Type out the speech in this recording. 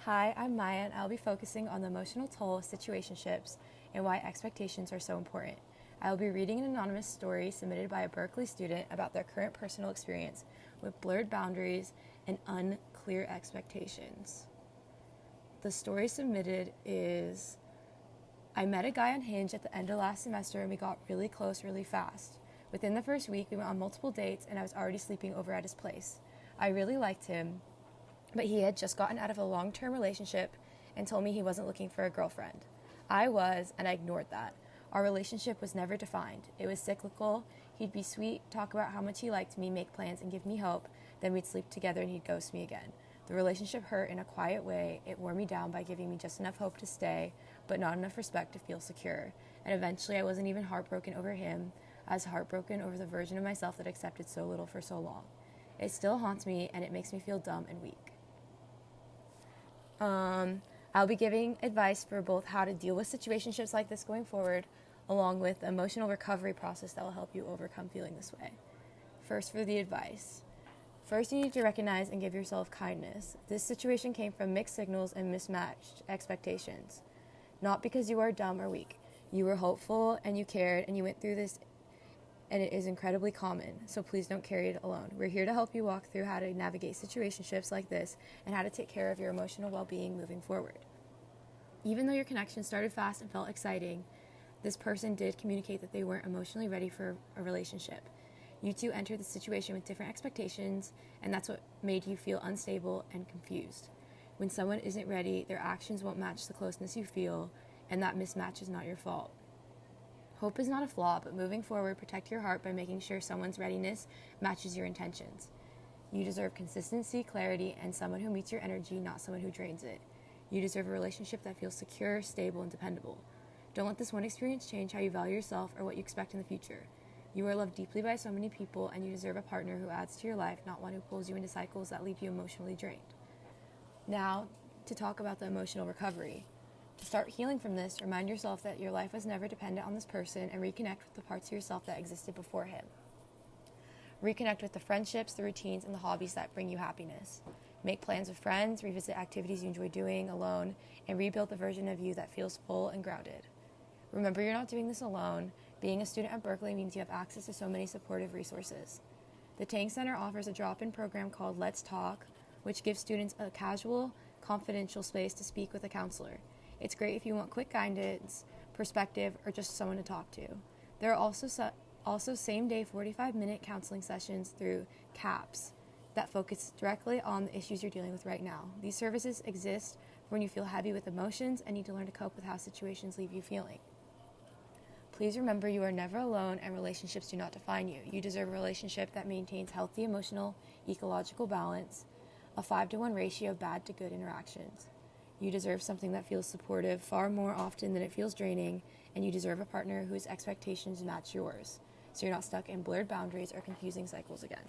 Hi, I'm Maya, and I'll be focusing on the emotional toll of situationships and why expectations are so important. I will be reading an anonymous story submitted by a Berkeley student about their current personal experience with blurred boundaries and unclear expectations. The story submitted is, I met a guy on Hinge at the end of last semester and we got really close really fast. Within the first week, we went on multiple dates and I was already sleeping over at his place. I really liked him, but he had just gotten out of a long-term relationship and told me he wasn't looking for a girlfriend. I was, and I ignored that. Our relationship was never defined. It was cyclical. He'd be sweet, talk about how much he liked me, make plans, and give me hope. Then we'd sleep together and he'd ghost me again. The relationship hurt in a quiet way. It wore me down by giving me just enough hope to stay, but not enough respect to feel secure. And eventually I wasn't even heartbroken over him. I was heartbroken over the version of myself that accepted so little for so long. It still haunts me, and it makes me feel dumb and weak. I'll be giving advice for both how to deal with situationships like this going forward, along with the emotional recovery process that will help you overcome feeling this way. First, for the advice. First, you need to recognize and give yourself kindness. This situation came from mixed signals and mismatched expectations. Not because you are dumb or weak. You were hopeful and you cared and you went through this, and it is incredibly common, so please don't carry it alone. We're here to help you walk through how to navigate situationships like this and how to take care of your emotional well-being moving forward. Even though your connection started fast and felt exciting, this person did communicate that they weren't emotionally ready for a relationship. You two entered the situation with different expectations, and that's what made you feel unstable and confused. When someone isn't ready, their actions won't match the closeness you feel, and that mismatch is not your fault. Hope is not a flaw, but moving forward, protect your heart by making sure someone's readiness matches your intentions. You deserve consistency, clarity, and someone who meets your energy, not someone who drains it. You deserve a relationship that feels secure, stable, and dependable. Don't let this one experience change how you value yourself or what you expect in the future. You are loved deeply by so many people, and you deserve a partner who adds to your life, not one who pulls you into cycles that leave you emotionally drained. Now, to talk about the emotional recovery. To start healing from this, remind yourself that your life was never dependent on this person and reconnect with the parts of yourself that existed before him. Reconnect with the friendships, the routines, and the hobbies that bring you happiness. Make plans with friends, revisit activities you enjoy doing alone, and rebuild the version of you that feels full and grounded. Remember, you're not doing this alone. Being a student at Berkeley means you have access to so many supportive resources. The Tang Center offers a drop-in program called Let's Talk, which gives students a casual, confidential space to speak with a counselor. It's great if you want quick guidance, perspective, or just someone to talk to. There are also same-day 45-minute counseling sessions through CAPS that focus directly on the issues you're dealing with right now. These services exist when you feel heavy with emotions and need to learn to cope with how situations leave you feeling. Please remember you are never alone and relationships do not define you. You deserve a relationship that maintains healthy emotional, ecological balance, a 5-to-1 ratio of bad to good interactions. You deserve something that feels supportive far more often than it feels draining, and you deserve a partner whose expectations match yours, so you're not stuck in blurred boundaries or confusing cycles again.